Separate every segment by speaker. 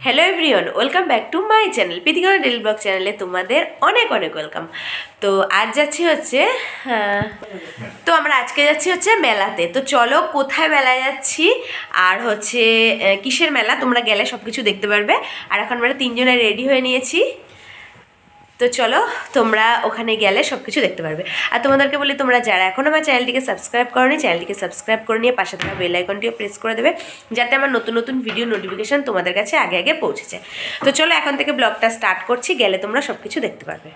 Speaker 1: Hello everyone, welcome back to my channel Pritikar daily vlog চ্যানেলে তোমাদের অনেক অনেক ওয়েলকাম। তো আজ যাচ্ছি হচ্ছে আমরা আজকে যাচ্ছি হচ্ছে মেলাতে। তো চলো কোথায় মেলায় যাচ্ছি আর হচ্ছে কিসের মেলা, তোমরা গেলে সব কিছু দেখতে পারবে। আর এখন আমরা তিনজনে রেডি হয়ে নিয়েছি, তো চলো তোমরা ওখানে গেলে সব কিছু দেখতে পারবে। আর তোমাদেরকে বলি, তোমরা যারা এখন আমার চ্যানেলটিকে সাবস্ক্রাইব করোনি, চ্যানেলটিকে সাবস্ক্রাইব করে নিয়ে পাশে থাকা বেল আইকনটিও প্রেস করে দেবে, যাতে আমার নতুন নতুন ভিডিও নোটিফিকেশান তোমাদের কাছে আগে আগে পৌঁছে যায়। তো চলো এখন থেকে ব্লগটা স্টার্ট করছি, গেলে তোমরা সব কিছু দেখতে পারবে।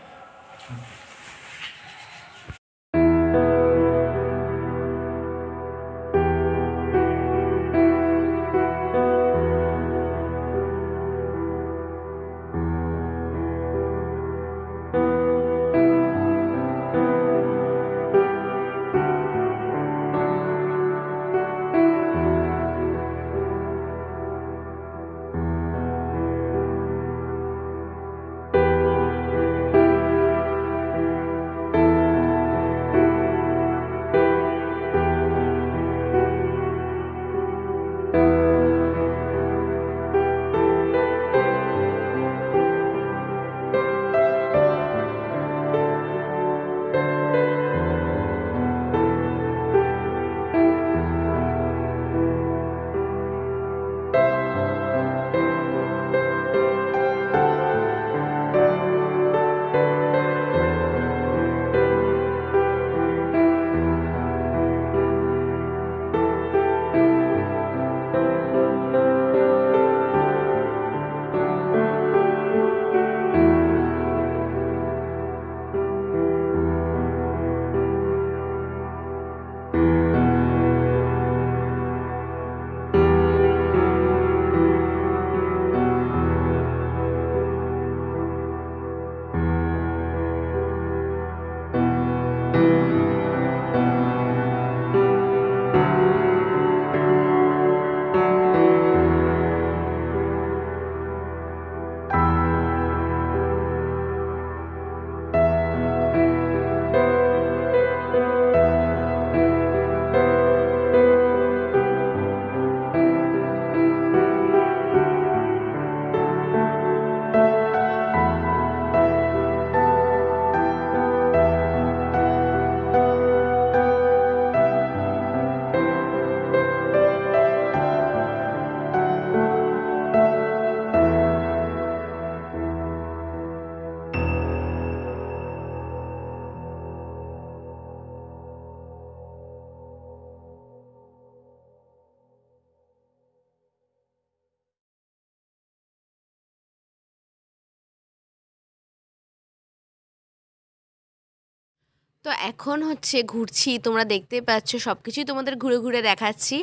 Speaker 1: তো এখন হচ্ছে ঘুরছি, তোমরা দেখতে পাচ্ছ সব কিছুই তোমাদের ঘুরে ঘুরে দেখাচ্ছি।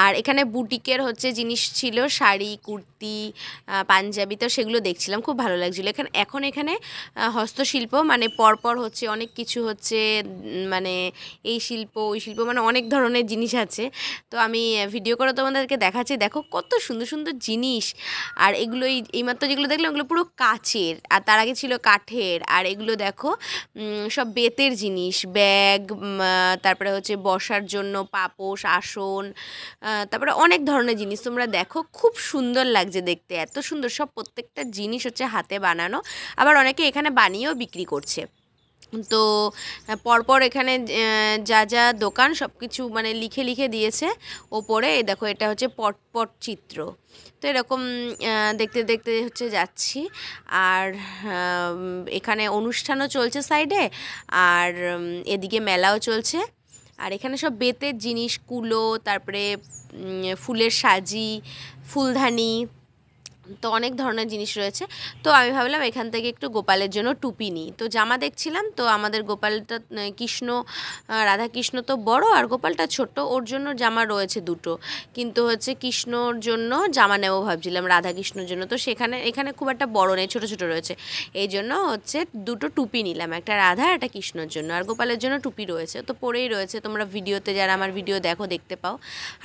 Speaker 1: আর এখানে বুটিকের হচ্ছে জিনিস ছিল, শাড়ি, কুর্তি, পাঞ্জাবি, তো সেগুলো দেখছিলাম, খুব ভালো লাগছিলো। এখন এখানে হস্তশিল্প মানে পরপর হচ্ছে অনেক কিছু হচ্ছে, মানে এই শিল্প ওই শিল্প, মানে অনেক ধরনের জিনিস আছে। তো আমি ভিডিও করে তোমাদেরকে দেখাচ্ছি, দেখো কত সুন্দর সুন্দর জিনিস। আর এগুলো এইমাত্র যেগুলো দেখলাম ওগুলো পুরো কাচের, আর তার আগে ছিল কাঠের। আর এগুলো দেখো সব বেতের জিনিস, ব্যাগ, তারপরে হচ্ছে বসার জন্য পাপোশ, আসন, তারপরে অনেক ধরনের জিনিস তোমরা দেখো, খুব সুন্দর লাগছে দেখতে, এত সুন্দর সব, প্রত্যেকটা জিনিস হচ্ছে হাতে বানানো। আবার অনেকে এখানে বানিয়েও বিক্রি করছে। তো পরপর এখানে যা যা দোকান সব কিছু মানে লিখে লিখে দিয়েছে ওপরে। দেখো এটা হচ্ছে পট চিত্র। তো এরকম দেখতে দেখতে হচ্ছে যাচ্ছি। আর এখানে অনুষ্ঠানও চলছে সাইডে, আর এদিকে মেলাও চলছে। আর এখানে সব বেতের জিনিস, কুলো, তারপরে ফুলের সাজি, ফুলদানি, তো অনেক ধরনের জিনিস রয়েছে। তো আমি ভাবলাম এখান থেকে একটু গোপালের জন্য টুপি নিই। তো জামা দেখছিলাম, তো আমাদের গোপালটা কৃষ্ণ, রাধাকৃষ্ণ তো বড় আর গোপালটা ছোট, ওর জন্য জামা রয়েছে দুটো, কিন্তু হচ্ছে কৃষ্ণর জন্য জামা নেবো ভাবছিলাম, রাধাকৃষ্ণর জন্য তো এখানে খুব একটা বড় নেই, ছোট ছোট রয়েছে। এই জন্য হচ্ছে দুটো টুপি নিলাম, একটা রাধা একটা কৃষ্ণর জন্য। আর গোপালের জন্য টুপি রয়েছে, তো পরেই রয়েছে, তোমরা ভিডিওতে যারা আমার ভিডিও দেখতে পাও।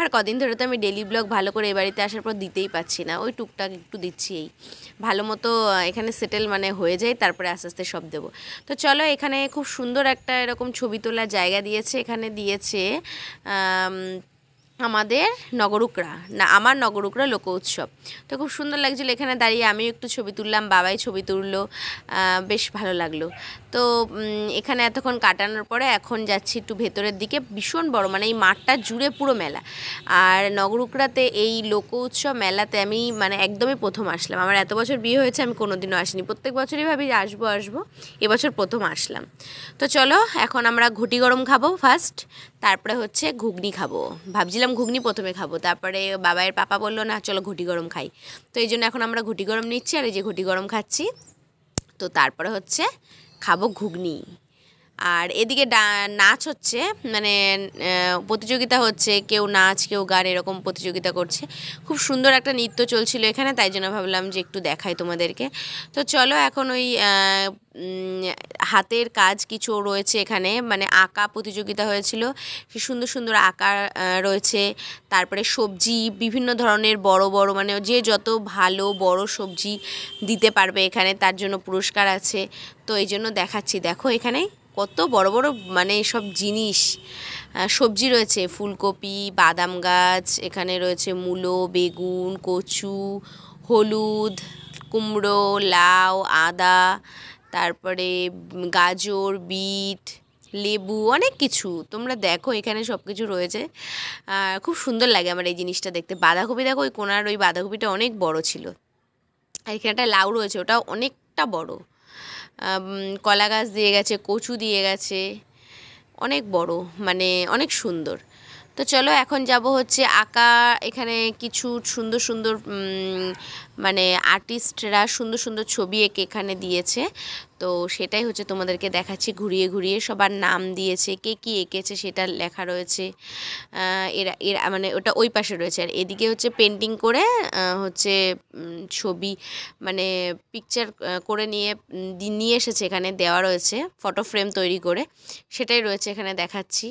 Speaker 1: আর কদিন ধরে তো আমি ডেলি ব্লগ ভালো করে এ বাড়িতে আসার পর দিতেই পাচ্ছি না, ওই টুকটাক একটু দিচ্ছি। এই ভালো মতো এখানে সেটেল মানে হয়ে যায়, তারপরে আস্তে আস্তে সব দেবো। তো চলো, এখানে খুব সুন্দর একটা এরকম ছবি তোলার জায়গা দিয়েছে, এখানে দিয়েছে আমাদের নগরুকরা না আমার নগরুকরা লোক উৎসব। তো খুব সুন্দর লাগছিলো এখানে দাঁড়িয়ে, আমিও একটু ছবি তুললাম, বাবাই ছবি তুললো, বেশ ভালো লাগলো। তো এখানে এতক্ষণ কাটানোর পরে এখন যাচ্ছি একটু ভেতরের দিকে। ভীষণ বড়, মানে এই মাঠটা জুড়ে পুরো মেলা। আর নগরুকরাতে এই লোক উৎসব মেলাতে আমি মানে একদমই প্রথম আসলাম। আমার এত বছর বিয়ে হয়েছে, আমি কোনোদিনও আসিনি, প্রত্যেক বছরই ভাবি যে আসবো আসবো, এবছর প্রথম আসলাম। তো চলো এখন আমরা ঘুটি গরম খাবো ফার্স্ট, তারপরে হচ্ছে ঘুগনি খাবো। ভাবছিলাম ঘুগনি প্রথমে খাবো, তারপরে বাবাইয়ের পাপা বললো না চলো ঘুটি গরম খাই। তো এই জন্য এখন আমরা ঘুটি গরম নিচ্ছি, আর এই যে ঘুটি গরম খাচ্ছি। তো তারপরে হচ্ছে খাবো ঘুগনি। আর এদিকে নাচ হচ্ছে, মানে প্রতিযোগিতা হচ্ছে, কেউ নাচ কেউ গান এরকম প্রতিযোগিতা করছে। খুব সুন্দর একটা নৃত্য চলছিল এখানে, তাই জন্য ভাবলাম যে একটু দেখাই তোমাদেরকে। তো চলো এখন ওই হাতের কাজ কিছু রয়েছে এখানে, মানে আঁকা প্রতিযোগিতা হয়েছিল, সে সুন্দর সুন্দর আঁকা রয়েছে। তারপরে সবজি বিভিন্ন ধরনের বড় বড়, মানে যে যত ভালো বড় সবজি দিতে পারবে এখানে তার জন্য পুরস্কার আছে। তো এই জন্য দেখাচ্ছি, দেখো এখানে কত বড় বড় মানে সব জিনিস, সবজি রয়েছে, ফুলকপি, বাদাম গাছ, এখানে রয়েছে মূলো, বেগুন, কচু, হলুদ, কুমড়ো, লাউ, আদা, তারপরে গাজর, বিট, লেবু, অনেক কিছু। তোমরা দেখো এখানে সব কিছু রয়েছে, খুব সুন্দর লাগে আমার এই জিনিসটা দেখতে। বাঁধাকপি দেখো, ওই কোনার ওই বাঁধাকপিটা অনেক বড় ছিল। আর এখানে একটা লাউ রয়েছে, ওটা অনেকটা বড়। কলা গাছ দিয়ে গেছে, কচু দিয়ে গেছে, অনেক বড়, মানে অনেক সুন্দর। তো চলো এখন যাব হচ্ছে আঁকা। এখানে কিছু সুন্দর সুন্দর মানে আর্টিস্টরা সুন্দর সুন্দর ছবি এঁকে এখানে দিয়েছে। তো সেটাই হচ্ছে তোমাদেরকে দেখাচ্ছি, ঘুরিয়ে ঘুরিয়ে সবার নাম দিয়েছে, কে কী এঁকেছে সেটা লেখা রয়েছে। এরা মানে ওটা ওই পাশে রয়েছে, আর এদিকে হচ্ছে পেন্টিং করে হচ্ছে ছবি মানে পিকচার করে নিয়ে নিয়ে এসেছে, এখানে দেওয়া রয়েছে ফটো ফ্রেম তৈরি করে, সেটাই রয়েছে এখানে দেখাচ্ছি।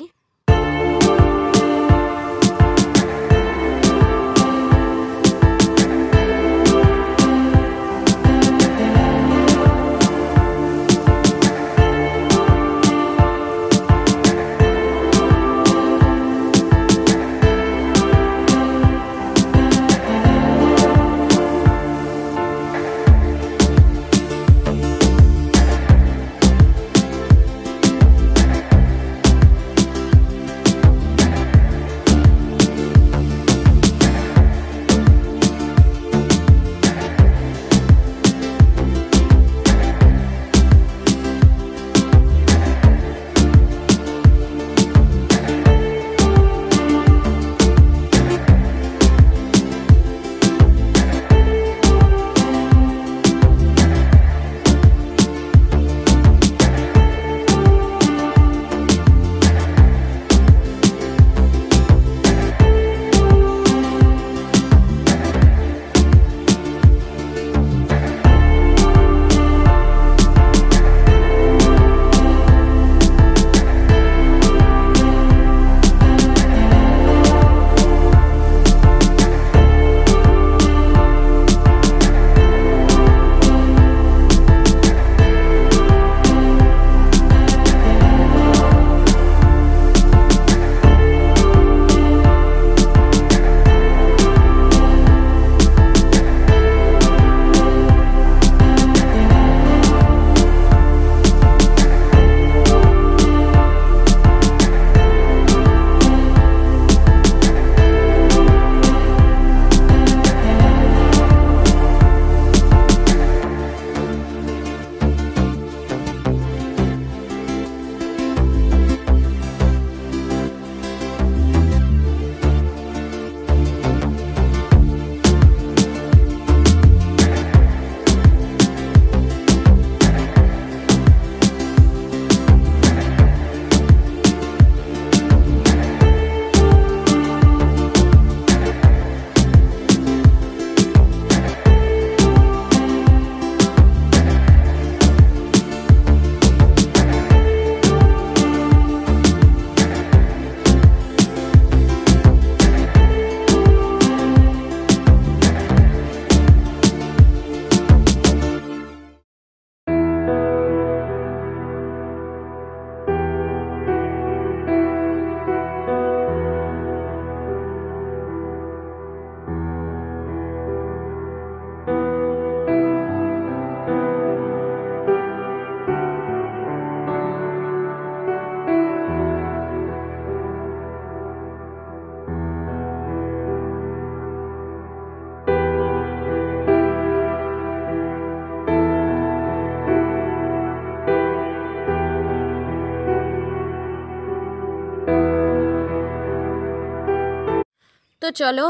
Speaker 1: চলো,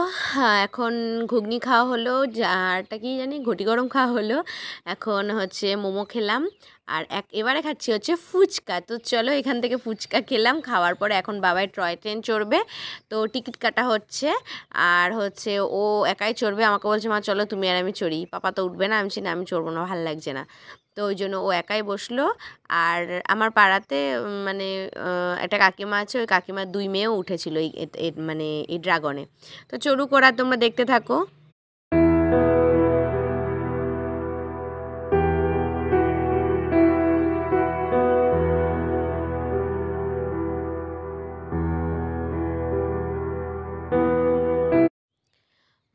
Speaker 1: এখন ঘুগনি খাওয়া হলো, আরটা কি জানি ঘটি গরম খাওয়া হলো, এখন হচ্ছে মোমো খেলাম, আর এবারে খাচ্ছি হচ্ছে ফুচকা। তো চলো এখান থেকে ফুচকা খেলাম, খাওয়ার পরে এখন বাবাই টয় ট্রেন চড়বে, তো টিকিট কাটা হচ্ছে, আর হচ্ছে ও একাই চড়বে। আমাকে বলছে মা চলো তুমি আর আমি চড়ি, পাপা তো উঠবে না। আমি বলছি না আমি চড়বো না, ভালো লাগছে না। তো ওই জন্য ও একাই বসলো। আর আমার পাড়াতে মানে একটা কাকিমা আছে, ওই কাকিমার 2 মেয়েও উঠেছিল মানে এই ড্রাগনে। তো চড়ুক ওরা, তোমরা দেখতে থাকো।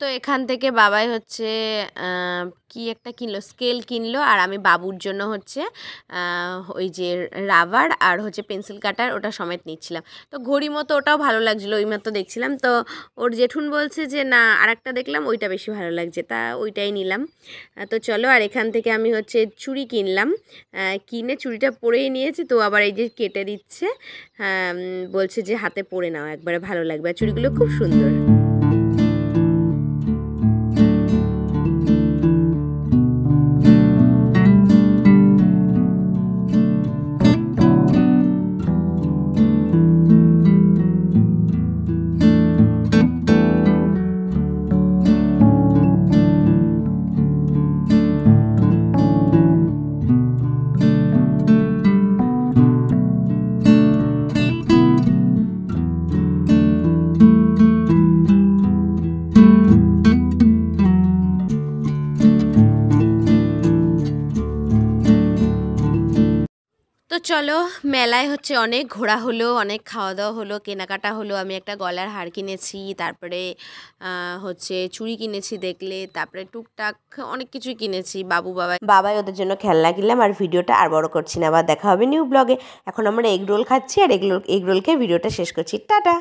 Speaker 1: তো এখান থেকে বাবাই হচ্ছে কি একটা কিনলো, স্কেল কিনলো, আর আমি বাবুর জন্য হচ্ছে ওই যে রাবার আর হচ্ছে পেন্সিল কাটার ওটা সমেত নিচ্ছিলাম। তো ঘড়ি মতো ওটাও ভালো লাগছিলো, ওই মতো দেখছিলাম। তো ওর জেঠুন বলছে যে না আরেকটা দেখলাম ওইটা বেশি ভালো লাগছে, তা ওইটাই নিলাম। তো চলো, আর এখান থেকে আমি হচ্ছে চুড়ি কিনলাম, কিনে চুড়িটা পরেই নিয়েছি। তো আবার এই যে কেটে দিচ্ছে, বলছে যে হাতে পরে নাও একবারে ভালো লাগবে, আর চুড়িগুলো খুব সুন্দর। তো চলো, মেলায় হচ্ছে অনেক ঘোরা হলো, অনেক খাওয়া দাওয়া হলো, কেনাকাটা হলো। আমি একটা গলার হার কিনেছি, তারপরে হচ্ছে চুড়ি কিনেছি দেখলে, তারপরে টুকটাক অনেক কিছুই কিনেছি। বাবাই ওদের জন্য খেলনা কিনলাম। আর ভিডিওটা আর বড় করছি না, আবার দেখা হবে নিউ ব্লগে। এখন আমরা এগ রোল খাচ্ছি, আর এগ রোল খেয়ে ভিডিওটা শেষ করছি। টাটা।